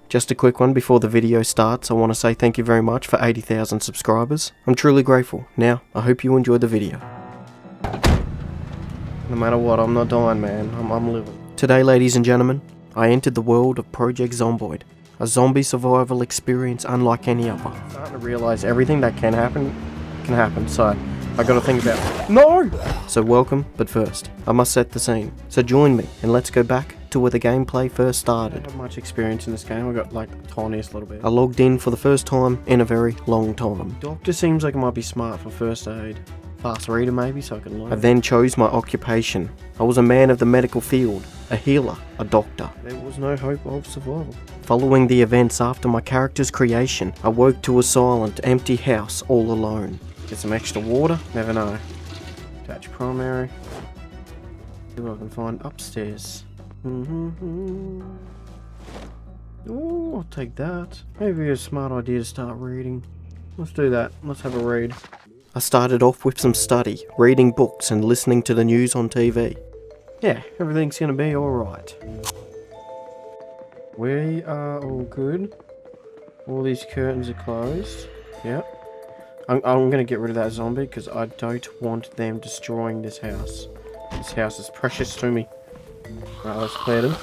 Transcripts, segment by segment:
Just a quick one before the video starts. I want to say thank you very much for 80,000 subscribers. I'm truly grateful. Now, I hope you enjoyed the video. No matter what, I'm not dying, man. I'm living. Today, ladies and gentlemen, I entered the world of Project Zomboid, a zombie survival experience unlike any other. I'm starting to realise everything that can happen, so I gotta think about it. No! So welcome, but first, I must set the scene. So join me, and let's go back to where the gameplay first started. I don't have much experience in this game. I got like the tiniest little bit. I logged in for the first time in a very long time. Doctor seems like it might be smart for first aid. Fast reader maybe, so I can learn. I then chose my occupation. I was a man of the medical field, a healer, a doctor. There was no hope of survival. Following the events after my character's creation, I woke to a silent, empty house all alone. Get some extra water? Never know. Attach primary. See what I can find upstairs. Oh, I'll take that. Maybe a smart idea to start reading. Let's do that. Let's have a read. I started off with some study, reading books and listening to the news on TV. Yeah, everything's gonna be alright. We are all good. All these curtains are closed. Yep. I'm gonna get rid of that zombie because I don't want them destroying this house. This house is precious to me. Right, let's clear them.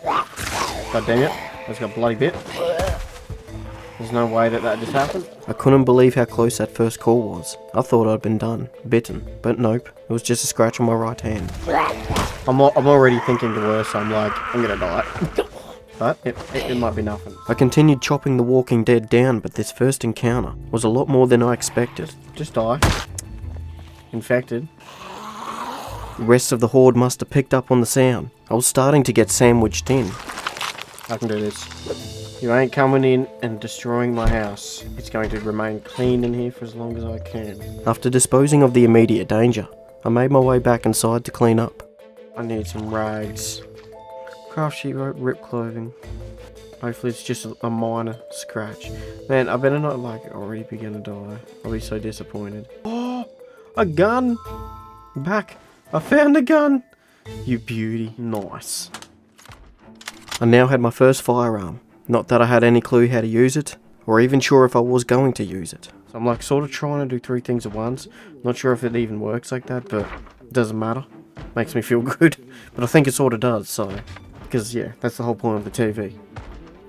God damn it. That's got a bloody bit. There's no way that just happened. I couldn't believe how close that first call was. I thought I'd been done, bitten, but nope. It was just a scratch on my right hand. I'm already thinking the worst, so I'm like, I'm gonna die. But it might be nothing. I continued chopping the Walking Dead down, but this first encounter was a lot more than I expected. Just die. Infected. The rest of the horde must have picked up on the sound. I was starting to get sandwiched in. I can do this. You ain't coming in and destroying my house. It's going to remain clean in here for as long as I can. After disposing of the immediate danger, I made my way back inside to clean up. I need some rags. Craft sheet rope, rip clothing. Hopefully it's just a minor scratch. Man, I better not like already be gonna die. I'll be so disappointed. Oh, a gun! Back! I found a gun! You beauty. Nice. I now had my first firearm. Not that I had any clue how to use it, or even sure if I was going to use it. So I'm like sort of trying to do 3 things at once. Not sure if it even works like that, but it doesn't matter. Makes me feel good. But I think it sort of does, so... Because, yeah, that's the whole point of the TV.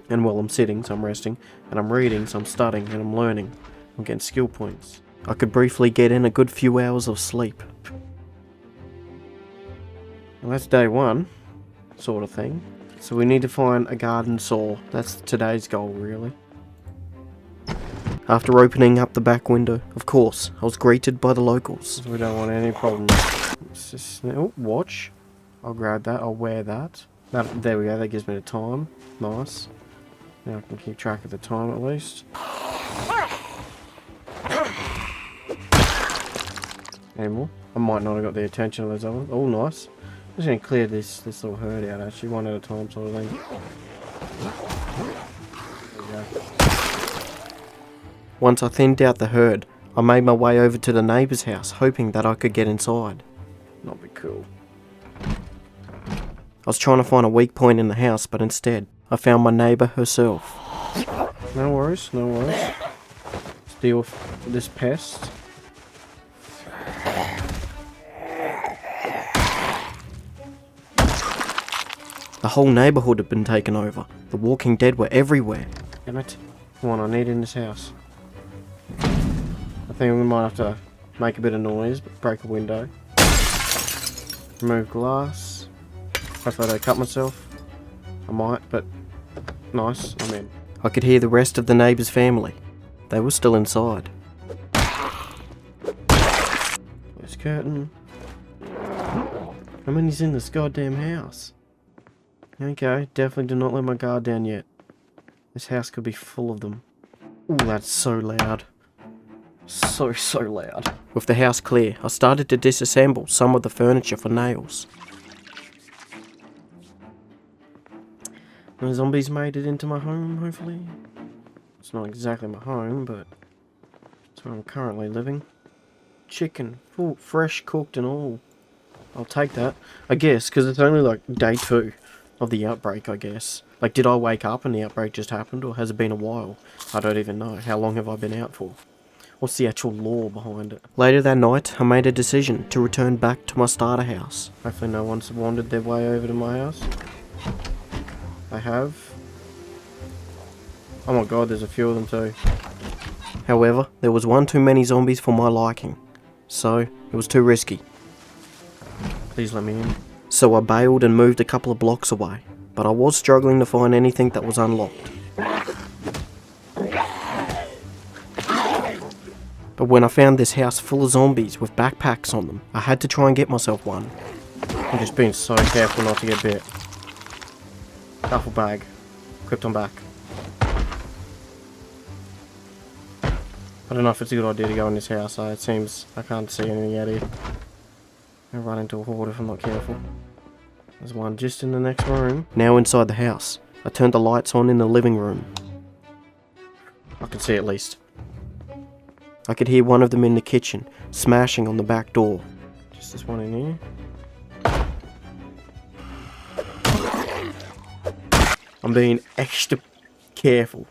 And while I'm sitting, so I'm resting, and I'm reading, so I'm studying, and I'm learning. I'm getting skill points. I could briefly get in a good few hours of sleep. Well, that's day 1, sort of thing. So we need to find a garden saw. That's today's goal, really. After opening up the back window, of course, I was greeted by the locals. We don't want any problems. Let's just... Oh, watch. I'll grab that, I'll wear that. There we go, that gives me the time. Nice. Now I can keep track of the time at least. Any more? I might not have got the attention of those others. Oh, nice. I'm just going to clear this little herd out actually, one at a time sort of thing. There we go. Once I thinned out the herd, I made my way over to the neighbour's house, hoping that I could get inside. Not be cool. I was trying to find a weak point in the house, but instead, I found my neighbour herself. No worries, no worries. Let's deal with this pest. The whole neighbourhood had been taken over. The Walking Dead were everywhere. Damn it. Come on, I need in this house. I think we might have to make a bit of noise, but break a window. Remove glass. Hopefully I don't cut myself. I might, but nice, I'm in. I could hear the rest of the neighbour's family. They were still inside. Close curtain. How many's in this goddamn house? Okay, definitely do not let my guard down yet. This house could be full of them. Ooh, that's so loud. So loud. With the house clear, I started to disassemble some of the furniture for nails. The zombies made it into my home, hopefully. It's not exactly my home, but it's where I'm currently living. Chicken, full, fresh, cooked and all. I'll take that, I guess, because it's only like day 2. of the outbreak, I guess. Like, did I wake up and the outbreak just happened, or has it been a while? I don't even know. How long have I been out for? What's the actual lore behind it? Later that night, I made a decision to return back to my starter house. Hopefully no one's wandered their way over to my house. I have. Oh my god, there's a few of them too. However, there was one too many zombies for my liking, so it was too risky. Please let me in. So I bailed and moved a couple of blocks away, but I was struggling to find anything that was unlocked. But when I found this house full of zombies with backpacks on them, I had to try and get myself one. I'm just being so careful not to get bit. Duffel bag. Equipped on back. I don't know if it's a good idea to go in this house, though. It seems I can't see anything out here. I'll run into a horde if I'm not careful. There's one just in the next room. Now inside the house, I turned the lights on in the living room. I can see at least. I could hear one of them in the kitchen, smashing on the back door. Just this one in here. I'm being extra careful.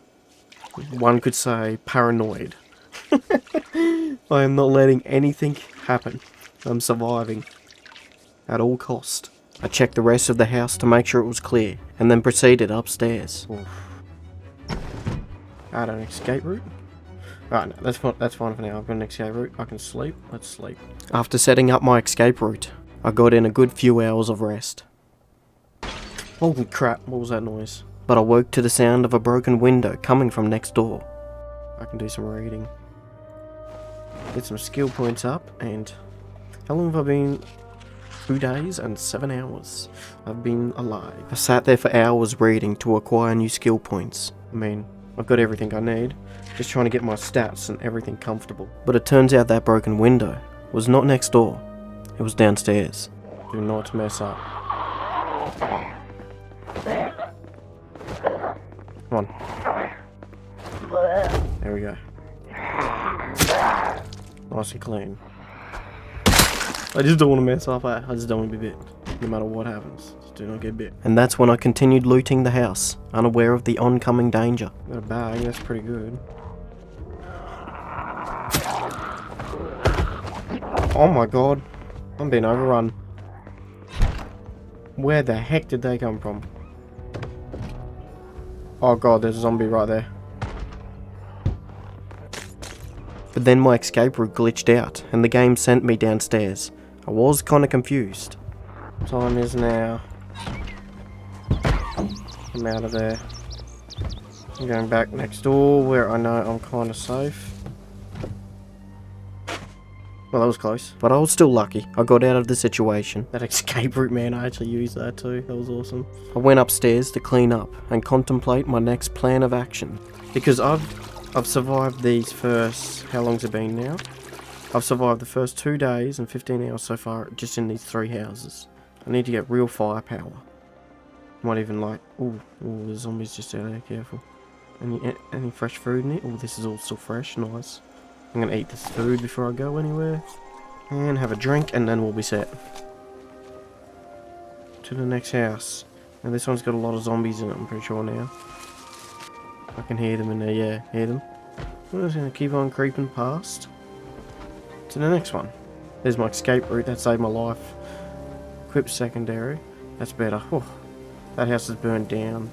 One could say paranoid. I am not letting anything happen. I'm surviving. At all cost. I checked the rest of the house to make sure it was clear, and then proceeded upstairs. Oof. I had an escape route. Right, no, that's fine for now. I've got an escape route. I can sleep. Let's sleep. After setting up my escape route, I got in a good few hours of rest. Holy crap, what was that noise? But I woke to the sound of a broken window coming from next door. I can do some reading. Get some skill points up, and how long have I been? 2 days and 7 hours. I've been alive. I sat there for hours reading to acquire new skill points. I mean, I've got everything I need. Just trying to get my stats and everything comfortable. But it turns out that broken window was not next door. It was downstairs. Do not mess up. Come on. There we go. Nice and clean. I just don't want to mess up. I just don't want to be bit. No matter what happens. Just do not get bit. And that's when I continued looting the house, unaware of the oncoming danger. Got a bag, that's pretty good. Oh my god. I'm being overrun. Where the heck did they come from? Oh god, there's a zombie right there. But then my escape route glitched out, and the game sent me downstairs. I was kinda confused. Time is now. I'm out of there. I'm going back next door where I know I'm kinda safe. Well, that was close. But I was still lucky. I got out of the situation. That escape route, man, I actually used that too. That was awesome. I went upstairs to clean up and contemplate my next plan of action. Because I've survived these first... How long's it been now? I've survived the first 2 days and 15 hours so far just in these 3 houses. I need to get real firepower. Might even like... Ooh, there's zombies just out there, careful. Any fresh food in it? Oh, this is all still fresh, nice. I'm gonna eat this food before I go anywhere. And have a drink, and then we'll be set. To the next house. Now this one's got a lot of zombies in it, I'm pretty sure now. I can hear them in there, yeah, hear them. I'm just gonna keep on creeping past. To the next one. There's my escape route, that saved my life. Equip secondary. That's better. Oh, that house is burned down.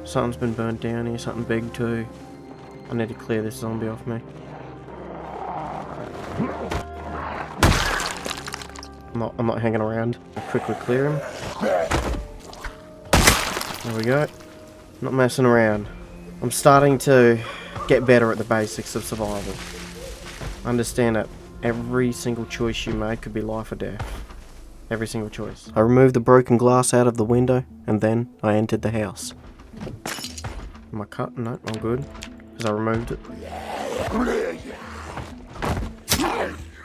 Something's been burnt down here, something big too. I need to clear this zombie off me. I'm not hanging around. I'll quickly clear him. There we go. Not messing around. I'm starting to get better at the basics of survival. I understand that every single choice you make could be life or death. Every single choice. I removed the broken glass out of the window, and then I entered the house. Am I cut? No, I'm good. Because I removed it.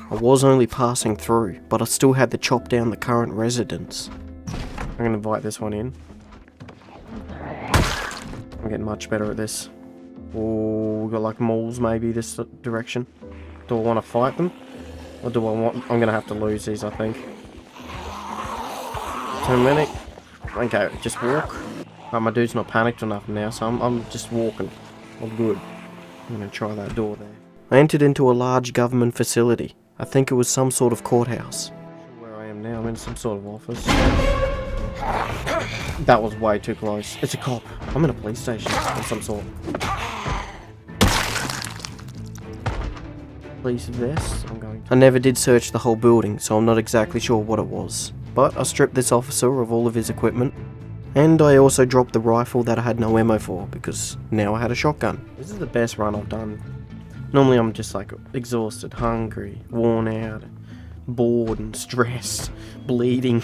I was only passing through, but I still had to chop down the current residents. I'm going to invite this one in. I'm getting much better at this. Oh, we got like moles maybe this direction. Do I want to fight them? Or do I want... I'm going to have to lose these, I think. Too many. Okay, just walk. Right, my dude's not panicked or nothing now, so I'm just walking. I'm good. I'm gonna try that door there. I entered into a large government facility. I think it was some sort of courthouse. Where I am now, I'm in some sort of office. That was way too close. It's a cop. I'm in a police station of some sort. Police vest. I never did search the whole building, so I'm not exactly sure what it was. But I stripped this officer of all of his equipment. And I also dropped the rifle that I had no ammo for, because now I had a shotgun. This is the best run I've done. Normally I'm just like exhausted, hungry, worn out, bored and stressed, bleeding.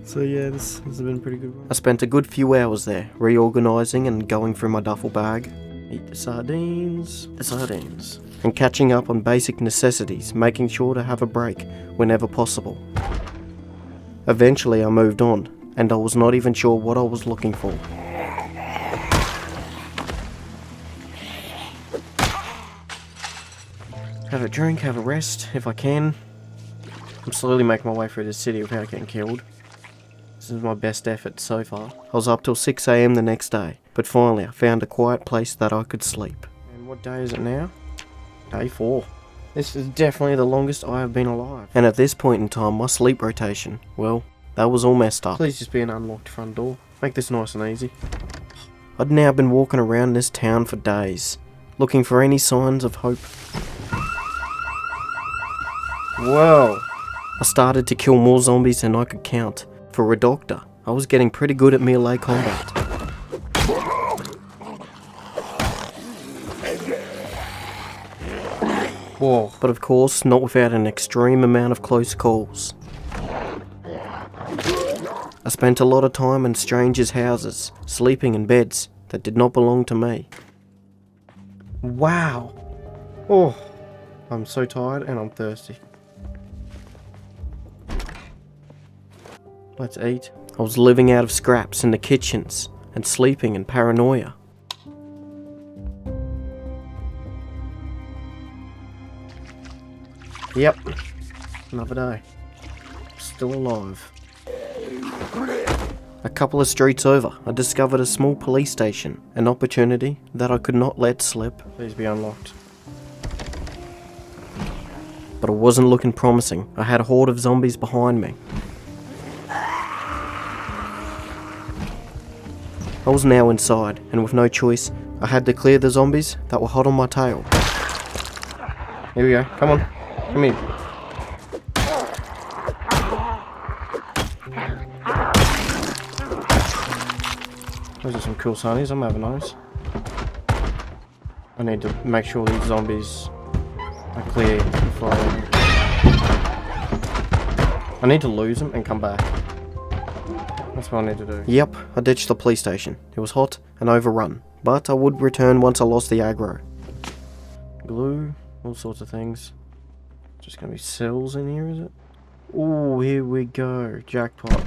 So yeah, this has been a pretty good one. I spent a good few hours there, reorganising and going through my duffel bag. Eat the sardines, and catching up on basic necessities, making sure to have a break whenever possible. Eventually I moved on, and I was not even sure what I was looking for. Have a drink, have a rest, if I can. I'm slowly making my way through the city without getting killed. This is my best effort so far. I was up till 6 AM the next day, but finally I found a quiet place that I could sleep. And what day is it now? Day 4. This is definitely the longest I have been alive. And at this point in time, my sleep rotation, well, that was all messed up. Please just be an unlocked front door. Make this nice and easy. I'd now been walking around this town for days, looking for any signs of hope. Whoa! I started to kill more zombies than I could count. For a doctor, I was getting pretty good at melee combat. Whoa. But of course, not without an extreme amount of close calls. I spent a lot of time in strangers' houses, sleeping in beds that did not belong to me. Wow! Oh, I'm so tired and I'm thirsty. Let's eat. I was living out of scraps in the kitchens and sleeping in paranoia. Yep, another day. Still alive. A couple of streets over, I discovered a small police station, an opportunity that I could not let slip. Please be unlocked. But it wasn't looking promising. I had a horde of zombies behind me. I was now inside, and with no choice, I had to clear the zombies that were hot on my tail. Here we go, come on, come in. Those are some cool sunnies, I'm having those. I need to make sure these zombies are clear before I need to lose them and come back. That's what I need to do. Yep, I ditched the police station. It was hot and overrun, but I would return once I lost the aggro. Glue, all sorts of things. Just gonna be cells in here, is it? Ooh, here we go. Jackpot.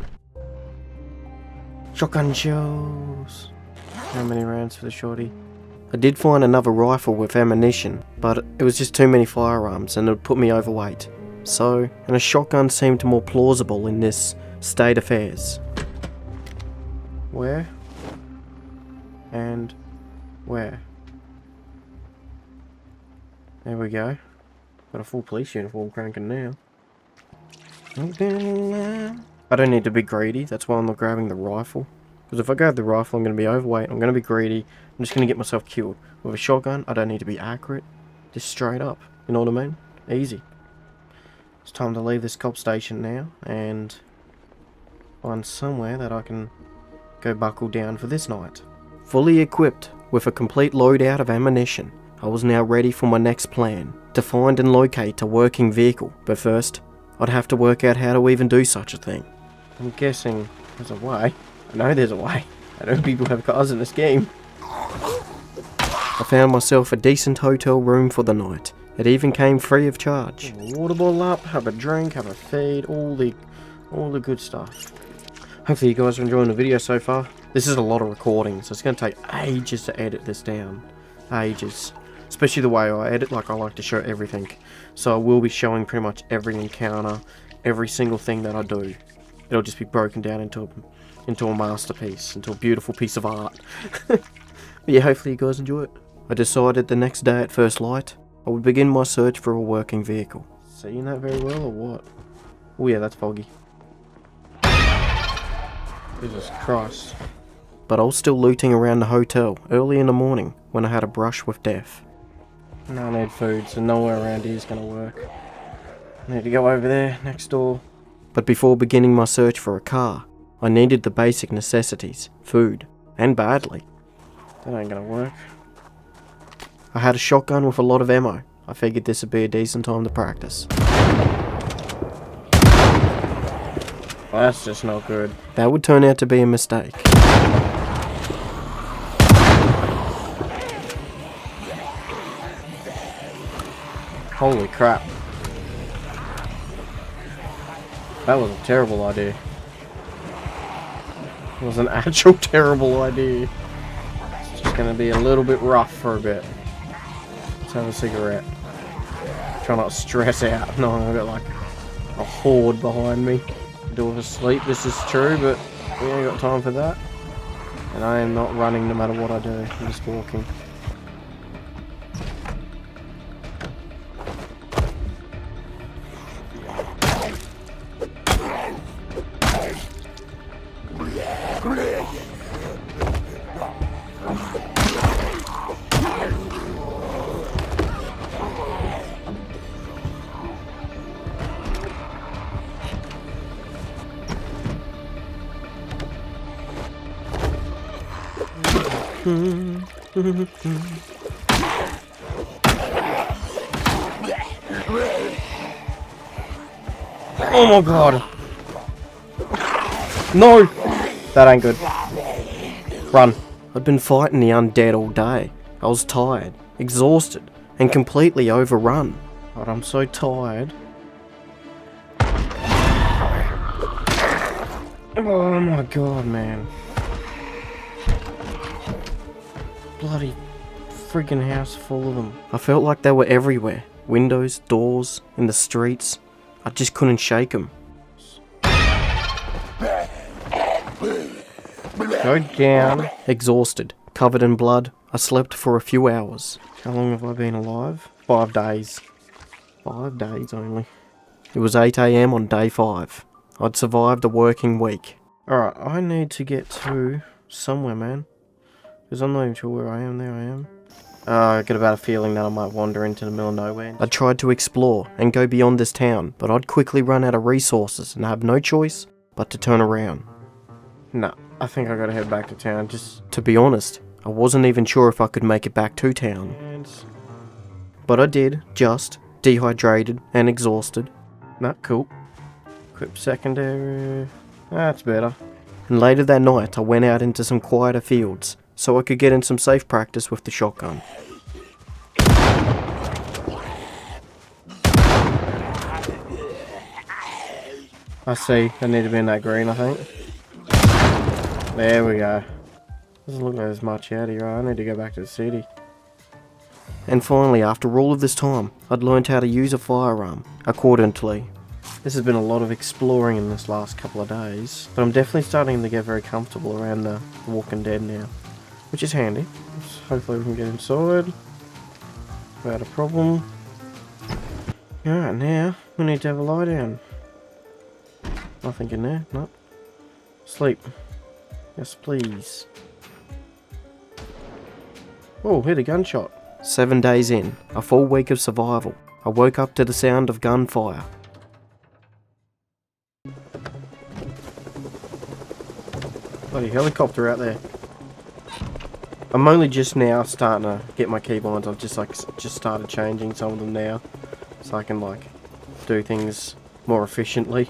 Shotgun shells. How many rounds for the shorty? I did find another rifle with ammunition, but it was just too many firearms and it would put me overweight. So, and a shotgun seemed more plausible in this state of affairs. Where? And where? There we go. Got a full police uniform cranking now. I don't need to be greedy, that's why I'm not grabbing the rifle. Because if I grab the rifle, I'm going to be overweight, I'm going to be greedy, I'm just going to get myself killed. With a shotgun, I don't need to be accurate. Just straight up, you know what I mean? Easy. It's time to leave this cop station now, and find somewhere that I can go buckle down for this night. Fully equipped, with a complete loadout of ammunition, I was now ready for my next plan, to find and locate a working vehicle. But first, I'd have to work out how to even do such a thing. I'm guessing there's a way. I know there's a way. I know people have cars in this game. I found myself a decent hotel room for the night. It even came free of charge. Water bottle up, have a drink, have a feed, all the good stuff. Hopefully you guys are enjoying the video so far. This is a lot of recording, so it's going to take ages to edit this down. Ages. Especially the way I edit, like I like to show everything. So I will be showing pretty much every encounter, every single thing that I do. It'll just be broken down into into a masterpiece, into a beautiful piece of art. But yeah, hopefully you guys enjoy it. I decided the next day at first light, I would begin my search for a working vehicle. Seeing that very well or what? Oh yeah, that's foggy. Jesus Christ. But I was still looting around the hotel early in the morning when I had a brush with death. No, I need food, so nowhere around here is going to work. I need to go over there, next door. But before beginning my search for a car, I needed the basic necessities, food, and badly. That ain't going to work. I had a shotgun with a lot of ammo. I figured this would be a decent time to practice. Well, that's just not good. That would turn out to be a mistake. Holy crap. That was a terrible idea. It was an actual terrible idea. It's just gonna be a little bit rough for a bit. Let's have a cigarette. Try not to stress out. No, I've got like a horde behind me. Door asleep, this is true, but we ain't got time for that. And I am not running no matter what I do. I'm just walking. Oh my god. No! That ain't good. Run. I'd been fighting the undead all day. I was tired, exhausted, and completely overrun. God, I'm so tired. Oh my god, man. Bloody freaking house full of them. I felt like they were everywhere. Windows, doors, in the streets. I just couldn't shake them. Go down. Exhausted, covered in blood, I slept for a few hours. How long have I been alive? 5 days. 5 days only. It was 8 AM on day 5. I'd survived a working week. Alright, I need to get to somewhere, man. Because I'm not even sure where I am. There I am. I get about a feeling that I might wander into the middle of nowhere. I tried to explore and go beyond this town, but I'd quickly run out of resources and have no choice but to turn around. Nah, I think I gotta head back to town. Just to be honest, I wasn't even sure if I could make it back to town. But I did, just dehydrated and exhausted. Not cool. Equip secondary. That's better. And later that night, I went out into some quieter fields, so I could get in some safe practice with the shotgun. I see, I need to be in that green, I think. There we go. Doesn't look like there's much out here. I need to go back to the city. And finally, after all of this time, I'd learned how to use a firearm, accordingly. This has been a lot of exploring in this last couple of days, but I'm definitely starting to get very comfortable around the Walking Dead now. Which is handy. Hopefully we can get inside without a problem. Alright, now we need to have a lie down. Nothing in there, no. Sleep. Yes, please. Oh, hit a gunshot. 7 days in, a full week of survival. I woke up to the sound of gunfire. Bloody helicopter out there. I'm only just now starting to get my keybinds. I've just started changing some of them now, so I can do things more efficiently.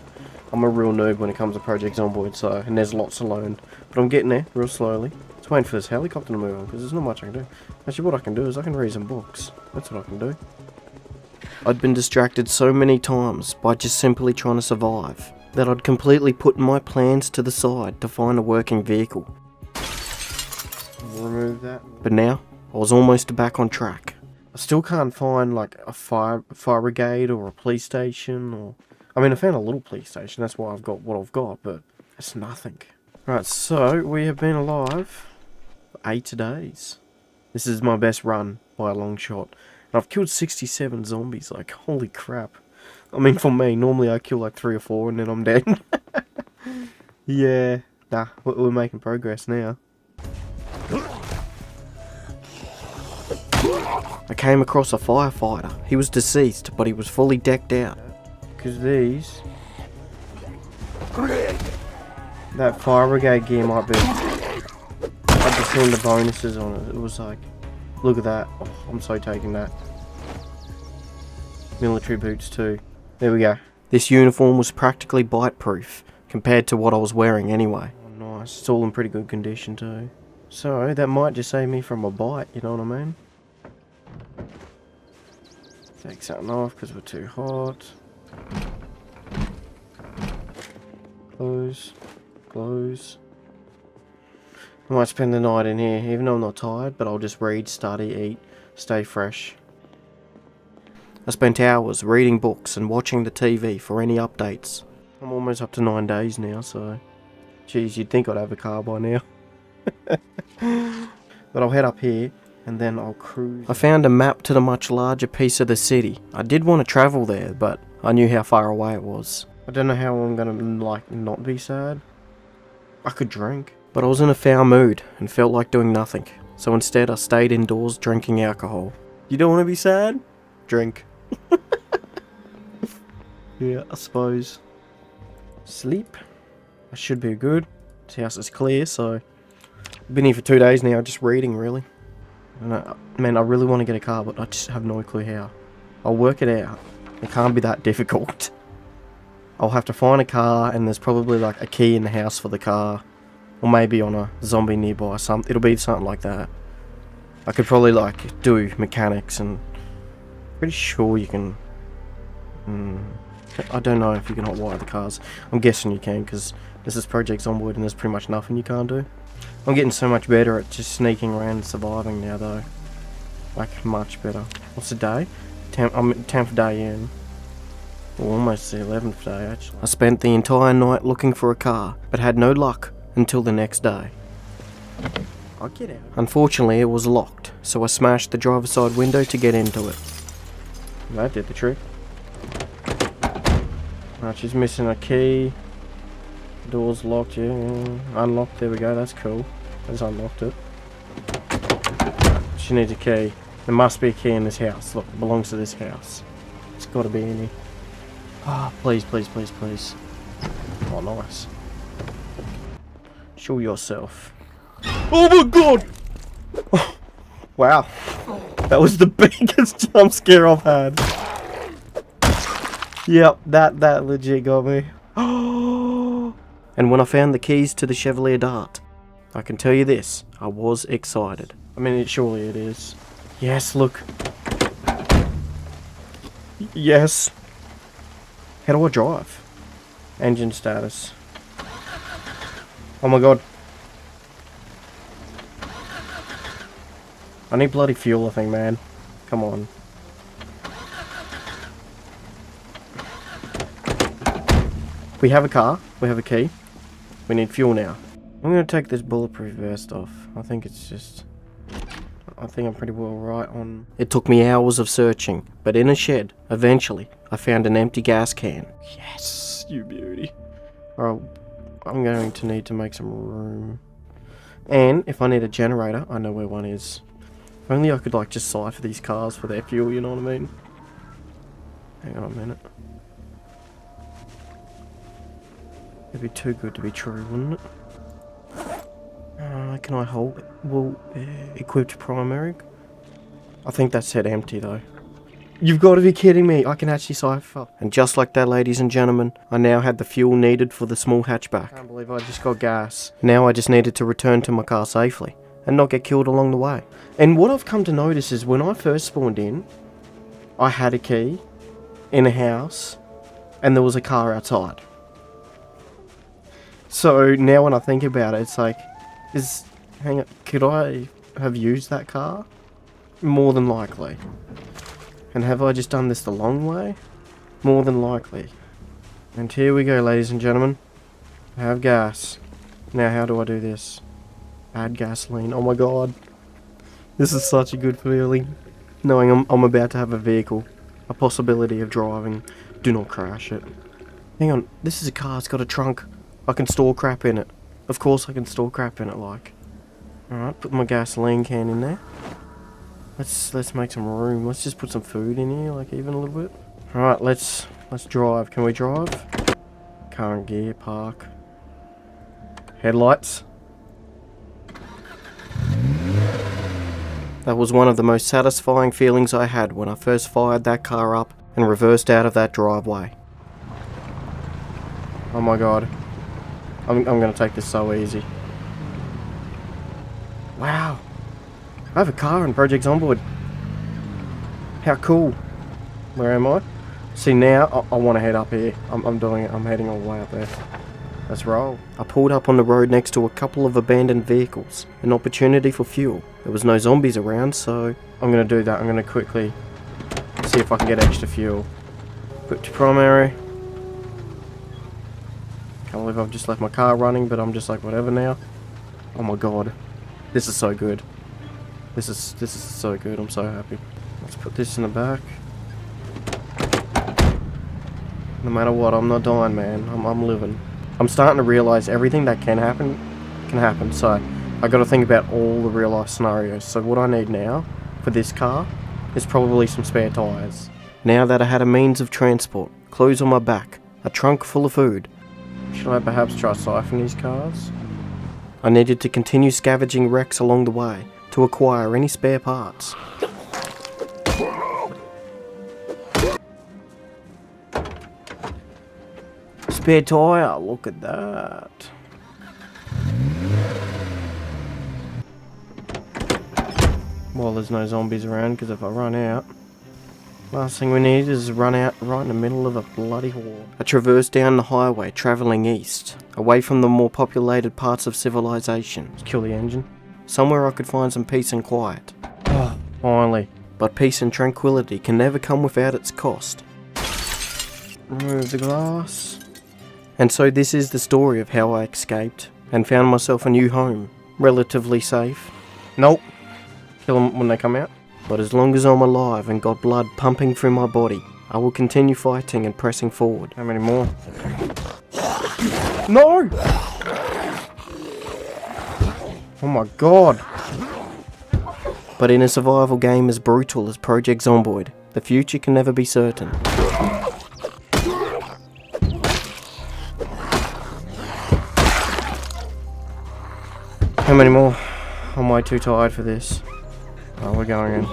I'm a real noob when it comes to Project Zomboid, so and there's lots to learn, but I'm getting there real slowly. Just waiting for this helicopter to move on because there's not much I can do. Actually, what I can do is I can read some books. That's what I can do. I'd been distracted so many times by just simply trying to survive that I'd completely put my plans to the side to find a working vehicle. Remove that. But now, I was almost back on track. I still can't find a fire brigade or a police station or... I mean, I found a little police station, that's why I've got what I've got, but it's nothing. Right, so we have been alive for 8 days. This is my best run by a long shot. And I've killed 67 zombies, like, holy crap. I mean, for me, normally I kill like 3 or 4 and then I'm dead. Yeah, nah, we're making progress now. I came across a firefighter. He was deceased, but he was fully decked out. Because these... that fire brigade gear might be... I've just seen the bonuses on it. It was like... Look at that. Oh, I'm so taking that. Military boots too. There we go. This uniform was practically bite-proof, compared to what I was wearing anyway. Oh, nice. It's all in pretty good condition too. So, that might just save me from a bite, you know what I mean? Take something off because we're too hot. Close. Close. I might spend the night in here, even though I'm not tired, but I'll just read, study, eat, stay fresh. I spent hours reading books and watching the TV for any updates. I'm almost up to 9 days now, so... Geez, you'd think I'd have a car by now. But I'll head up here, and then I'll cruise. I found a map to the much larger piece of the city. I did want to travel there, but I knew how far away it was. I don't know how I'm gonna, like, not be sad. I could drink. But I was in a foul mood, and felt like doing nothing. So instead I stayed indoors drinking alcohol. You don't want to be sad? Drink. Yeah, I suppose. Sleep. I should be good. This house is clear, so... I've been here for 2 days now, just reading, really. And man, I really want to get a car, but I just have no clue how. I'll work it out. It can't be that difficult. I'll have to find a car, and there's probably like a key in the house for the car. Or maybe on a zombie nearby, it'll be something like that. I could probably like do mechanics, and pretty sure you can... I don't know if you can hotwire the cars. I'm guessing you can, because this is Project Zomboid and there's pretty much nothing you can't do. I'm getting so much better at just sneaking around and surviving now though. Like, much better. What's the day? I'm 10th day in. Well, almost the 11th day actually. I spent the entire night looking for a car, but had no luck until the next day. I'll get out. Unfortunately, it was locked, so I smashed the driver's side window to get into it. That did the trick. Right, she's missing a key. Door's locked, yeah. Unlocked, there we go, that's cool. I just unlocked it. She needs a key. There must be a key in this house. Look, it belongs to this house. It's got to be in here. Ah, please, please, please, please. Oh, nice. Show yourself. Oh my god! Oh, wow. That was the biggest jump scare I've had. Yep, that legit got me. And when I found the keys to the Chevalier Dart, I can tell you this, I was excited. I mean, surely it is. Yes, look. Yes. How do I drive? Engine status. Oh my god. I need bloody fuel, I think, man. Come on. We have a car. We have a key. We need fuel now. I'm going to take this bulletproof vest off. I think I'm pretty well right on... It took me hours of searching, but in a shed, eventually, I found an empty gas can. Yes, you beauty. Alright, I'm going to need to make some room. And if I need a generator, I know where one is. If only I could like just cipher these cars for their fuel, you know what I mean? Hang on a minute. It'd be too good to be true, wouldn't it? Can I hold it? Well, equipped primary? I think that said empty though. You've got to be kidding me, I can actually cipher. And just like that, ladies and gentlemen, I now had the fuel needed for the small hatchback. I can't believe I just got gas. Now I just needed to return to my car safely, and not get killed along the way. And what I've come to notice is when I first spawned in, I had a key in a house, and there was a car outside. So now when I think about it, it's like, hang on, could I have used that car? More than likely. And have I just done this the long way? More than likely. And here we go, ladies and gentlemen. I have gas. Now how do I do this? Add gasoline. Oh my god. This is such a good feeling. Knowing I'm about to have a vehicle. A possibility of driving. Do not crash it. Hang on. This is a car. It's got a trunk. I can store crap in it. Of course I can store crap in it, like. Alright, put my gasoline can in there. Let's make some room. Let's just put some food in here, like even a little bit. Alright, let's drive. Can we drive? Current gear, park. Headlights. That was one of the most satisfying feelings I had when I first fired that car up and reversed out of that driveway. Oh my god. I'm gonna take this so easy. Wow. I have a car in Project Zomboid. How cool. Where am I? See, now I want to head up here. I'm doing it. I'm heading all the way up there. Let's roll. I pulled up on the road next to a couple of abandoned vehicles. An opportunity for fuel. There was no zombies around, so I'm going to do that. I'm going to quickly see if I can get extra fuel. Put to primary. Can't believe I've just left my car running, but I'm just like, whatever now. Oh my god. This is so good. This is so good. I'm so happy. Let's put this in the back. No matter what, I'm not dying, man. I'm living. I'm starting to realise everything that can happen. So I got to think about all the real life scenarios. So what I need now for this car is probably some spare tyres. Now that I had a means of transport, clothes on my back, a trunk full of food, should I perhaps try siphon these cars? I needed to continue scavenging wrecks along the way to acquire any spare parts. Spare tyre, look at that. Well, there's no zombies around, because if I run out, last thing we need is run out right in the middle of a bloody horde. I traversed down the highway, travelling east, away from the more populated parts of civilization. Let's kill the engine. Somewhere I could find some peace and quiet. Oh, finally. But peace and tranquility can never come without its cost. Remove the glass. And so this is the story of how I escaped and found myself a new home. Relatively safe. Nope. Kill them when they come out. But as long as I'm alive and got blood pumping through my body, I will continue fighting and pressing forward. How many more? No! Oh my god. But in a survival game as brutal as Project Zomboid, the future can never be certain. How many more? I'm way too tired for this. Oh, we're going in.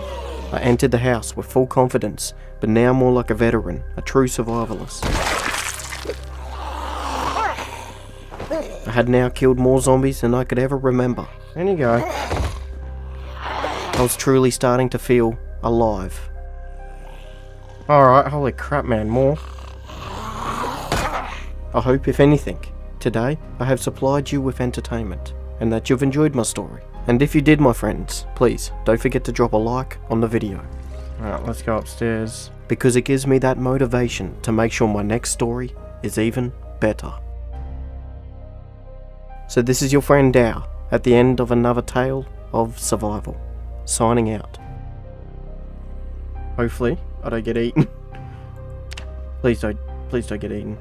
I entered the house with full confidence, but now more like a veteran, a true survivalist. I had now killed more zombies than I could ever remember. There you go. I was truly starting to feel alive. Alright, holy crap, man, more. I hope, if anything, today I have supplied you with entertainment, and that you've enjoyed my story. And if you did, my friends, please don't forget to drop a like on the video. Alright, let's go upstairs. Because it gives me that motivation to make sure my next story is even better. So this is your friend Dow, at the end of another tale of survival. Signing out. Hopefully, I don't get eaten. Please don't get eaten.